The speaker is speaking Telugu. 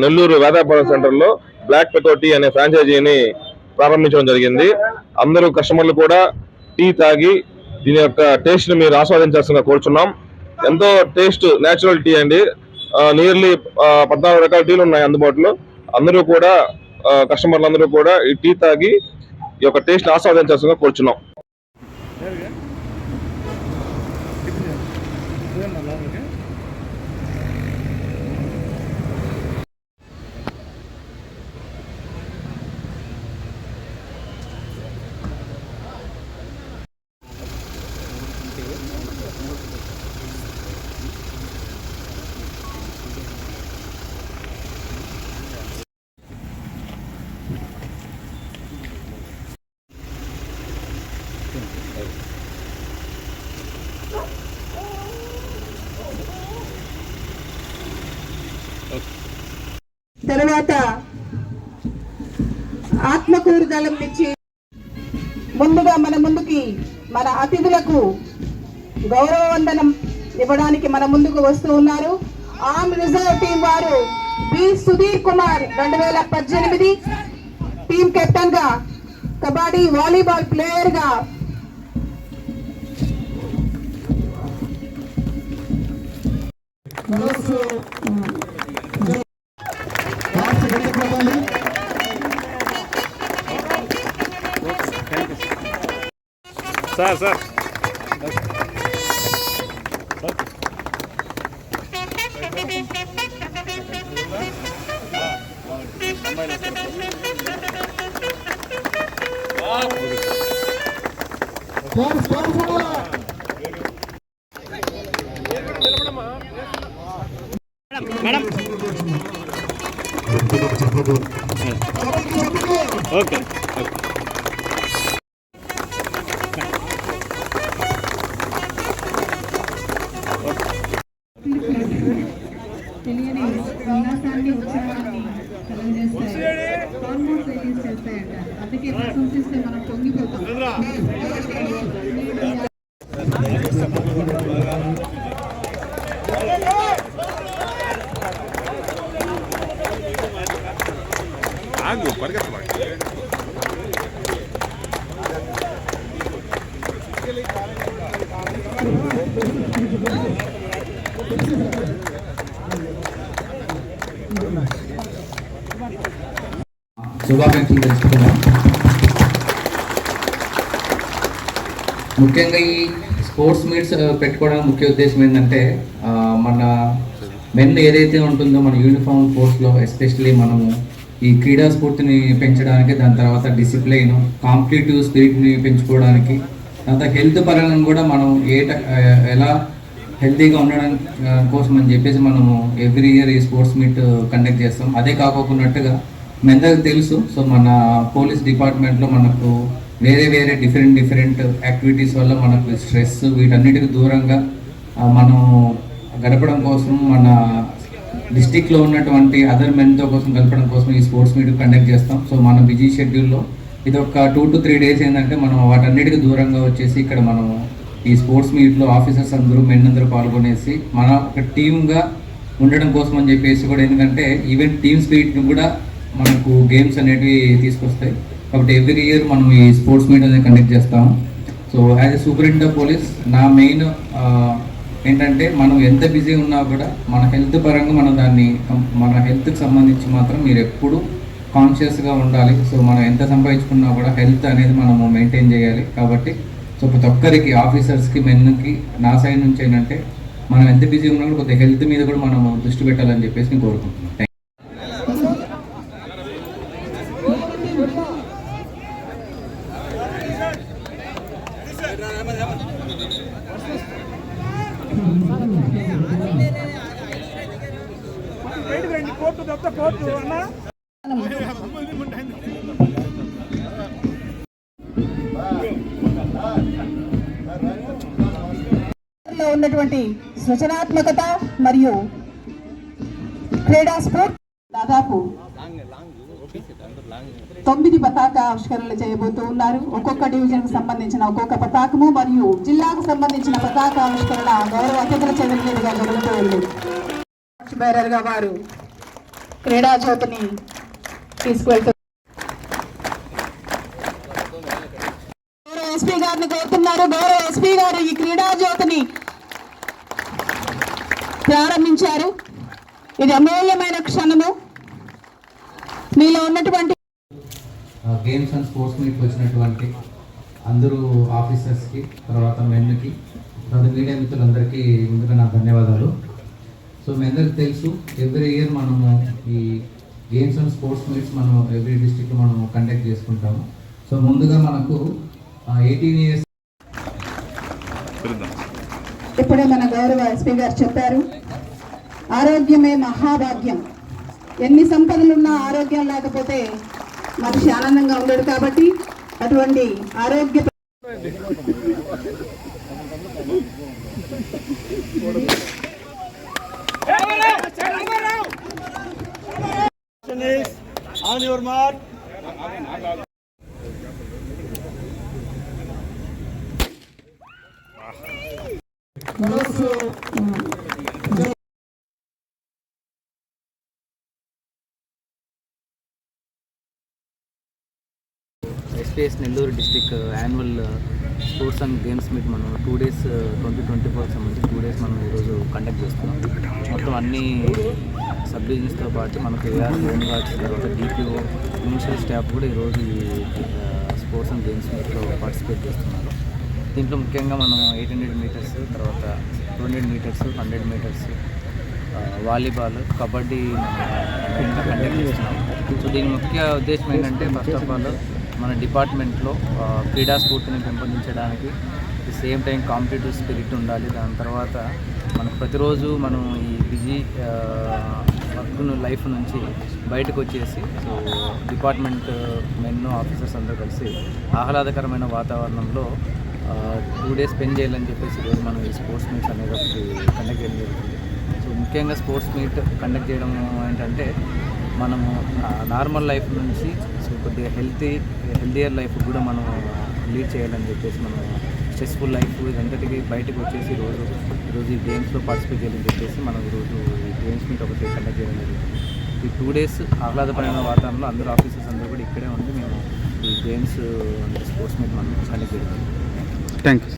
నెల్లూరు వేదాపురం సెంటర్లో బ్లాక్ పెటో టీ అనే ఫ్రాంచైజీని ప్రారంభించడం జరిగింది. అందరూ కస్టమర్లు కూడా టీ తాగి దీని యొక్క టేస్ట్ ని మీరు ఆస్వాదించాల్సిందిగా కోరుచున్నాం. ఎంతో టేస్ట్ నేచురల్ టీ అండి. నియర్లీ 14 రకాల టీలు ఉన్నాయి అందుబాటులో. అందరూ కూడా కస్టమర్లు అందరూ కూడా ఈ టీ తాగి ఈ యొక్క టేస్ట్ ని ఆస్వాదించాల్సిందిగా కోరుచున్నాం. తర్వాత ఆత్మకూరు దళం నుంచి ముందుగా మన ముందుకి మన అతిథులకు గౌరవ వందనం ఇవ్వడానికి మన ముందుకు వస్తూ ఉన్నారు. ఆర్మ్ రిజర్వ్ టీం వారు B Sudheer Kumar 2018 team captain గా, కబడ్డీ వాలీబాల్ ప్లేయర్ గా సార్ మేడం ఓకే తెలియని ఉల్లాసాన్ని ఉత్సాహాన్ని కలుగజేస్తాయి, హార్మోన్స్ రిలీజ్ చేస్తాయట. అందుకే ప్రశంసిస్తే మనం పొంగిపోతాం. శుభాకాంక్షలు తెలుసుకున్నాం. ముఖ్యంగా ఈ స్పోర్ట్స్ మీట్స్ పెట్టుకోవడానికి ముఖ్య ఉద్దేశం ఏంటంటే మన మెన్ ఏదైతే ఉంటుందో మన యూనిఫామ్ ఫోర్స్లో ఎస్పెషల్లీ మనము ఈ క్రీడా స్ఫూర్తిని పెంచడానికి, దాని తర్వాత డిసిప్లైన్, కాంపిటేటివ్ స్పిరిట్ని పెంచుకోవడానికి, తర్వాత హెల్త్ పరంగా కూడా మనం ఎలా హెల్తీగా ఉండడం కోసం అని చెప్పేసి మనము ఎవ్రీ ఇయర్ ఈ స్పోర్ట్స్ మీట్ కండక్ట్ చేస్తాం. అదే కాకోకున్నట్టుగా మీ అందరికీ తెలుసు, సో మన పోలీస్ డిపార్ట్మెంట్లో మనకు వేరే డిఫరెంట్ యాక్టివిటీస్ వల్ల మనకు స్ట్రెస్ వీటన్నిటికి దూరంగా మనం గడపడం కోసం, మన డిస్టిక్లో ఉన్నటువంటి అదర్ మెన్తో కోసం గడపడం కోసం ఈ స్పోర్ట్స్ మీట్ కండక్ట్ చేస్తాం. సో మన బిజీ షెడ్యూల్లో ఇది ఒక 2 to 3 days ఏంటంటే మనం వాటన్నిటికి దూరంగా వచ్చేసి ఇక్కడ మనము ఈ స్పోర్ట్స్ మీట్లో ఆఫీసర్స్ అందరూ మెన్ అందరూ పాల్గొనేసి మన ఒక టీమ్గా ఉండడం కోసం అని చెప్పేసి కూడా, ఎందుకంటే ఈవెన్ టీమ్ స్పిరిట్ని కూడా మనకు గేమ్స్ అనేటివి తీసుకొస్తాయి. కాబట్టి ఎవ్రీ ఇయర్ మనం ఈ స్పోర్ట్స్ మీట్ అనేది కండక్ట్ చేస్తాము. So as a superintendent of police నా మెయిన్ ఏంటంటే మనం ఎంత బిజీ ఉన్నా కూడా మన హెల్త్ పరంగా మన హెల్త్కి సంబంధించి మాత్రం మీరు ఎప్పుడు కాన్షియస్గా ఉండాలి. సో మనం ఎంత సంపాదించుకున్నా కూడా హెల్త్ అనేది మనము మెయింటైన్ చేయాలి. కాబట్టి సో ప్రతి ఒక్కరికి, ఆఫీసర్స్కి, మెన్కి నా సైడ్ నుంచి ఏంటంటే మనం ఎంత బిజీ ఉన్నా కూడా కొద్దిగా హెల్త్ మీద కూడా మనం దృష్టి పెట్టాలని చెప్పేసి నేను కోరుకుంటున్నాను. ఉన్నటువంటి సృజనాత్మకత మరియు క్రీడా స్ఫూర్తి దాదాపు 9 పతాక ఆవిష్కరణలు చేయబోతూ ఉన్నారు. ఒక్కొక్క డివిజన్కు సంబంధించిన ఒక్కొక్క పతాకము మరియు జిల్లాకు సంబంధించిన పతాక ఆవిష్కరణ గౌరవ అతిథుల చేతుల మీదుగా జరుగుతూ ఉంది. బేరర్గా వారు క్రీడా జ్యోతిని తీసుకువెళ్తున్నారు. గౌరవ ఎస్పీ గారిని కోరుతున్నారు. గౌరవ ఎస్పీ గారు ఈ క్రీడా జ్యోతిని ప్రారంభించారు. ఇది అమూల్యమైన క్షణము. మీలో ఉన్నటువంటి గేమ్స్ అండ్ స్పోర్ట్స్ మీట్కి వచ్చినటువంటి అందరూ ఆఫీసర్స్కి, తర్వాత మెన్కి, తర్వాత మీడియా మిత్రులందరికీ ముందుగా నా ధన్యవాదాలు. సో మీ అందరికీ తెలుసు, ఎవ్రీ ఇయర్ మనము ఈ గేమ్స్ అండ్ స్పోర్ట్స్ మీట్స్ మనం ఎవ్రీ డిస్ట్రిక్ట్లో మనం కండక్ట్ చేసుకుంటాము. సో ముందుగా మనకు 18 years ఇప్పుడే మన గౌరవ ఎస్పీ గారు చెప్పారు, ఆరోగ్యమే మహాభాగ్యం. ఎన్ని సంపదలున్నా ఆరోగ్యం లేకపోతే మనిషి ఆనందంగా ఉండడు. కాబట్టి అటువంటి ఆరోగ్య On your mark. SPS Nellore district annual sports and games meet మనం 2 days 2024 సంబంధించి 2 days మనం ఈరోజు కండక్ట్ చేస్తున్నాం. మొత్తం అన్ని సబ్ డివిజన్స్తో పాటు మనకు ఏఆర్, హోమ్ గార్డ్స్, తర్వాత డిపిఓ, మున్సిపల్ స్టాఫ్ కూడా ఈరోజు ఈ స్పోర్ట్స్ అండ్ గేమ్స్ మీట్లో పార్టిసిపేట్ చేస్తున్నారు. దీంట్లో ముఖ్యంగా మనం 800 meters, తర్వాత 200 meters, 100 meters, వాలీబాల్, కబడ్డీ ఇంకా కండక్ట్ చేస్తున్నాం. సో దీని ముఖ్య ఉద్దేశం ఏంటంటే ఫస్ట్ ఆఫ్ ఆల్ మన డిపార్ట్మెంట్లో క్రీడా స్ఫూర్తిని పెంపొందించడానికి, సేమ్ టైం కాంపిటేటివ్ స్పిరిట్ ఉండాలి. దాని తర్వాత మనకు ప్రతిరోజు మనం ఈ బిజీ వర్క్ లైఫ్ నుంచి బయటకు వచ్చేసి సో డిపార్ట్మెంట్ మెన్ ఆఫీసర్స్ అందరూ కలిసి ఆహ్లాదకరమైన వాతావరణంలో 2 days స్పెండ్ చేయాలని చెప్పేసి ఈరోజు మనం ఈ స్పోర్ట్స్ మీట్స్ అనేది ఒకటి కండక్ట్ చేయడం జరుగుతుంది. సో ముఖ్యంగా స్పోర్ట్స్ మీట్ కండక్ట్ చేయడం ఏంటంటే మనము నార్మల్ లైఫ్ నుంచి సో కొద్దిగా హెల్తీయర్ లైఫ్ కూడా మనం లీడ్ చేయాలని చెప్పేసి మనం స్ట్రెస్ఫుల్ లైఫ్ ఇదంతటికి బయటకు వచ్చేసి ఈరోజు ఈ గేమ్స్లో పార్టిసిపేట్ చేయాలని చెప్పేసి మనం ఈరోజు ఈ గేమ్స్ మీట్ ఒకటి కండక్ట్ చేయడం జరుగుతుంది. ఈ 2 days ఆహ్లాదపరమైన వాతావరణంలో అందరూ ఆఫీసర్స్ అందరూ కూడా ఇక్కడే ఉండి మేము ఈ గేమ్స్ స్పోర్ట్స్ మీట్ మనం కండక్ట్ చేయడం. Thank you.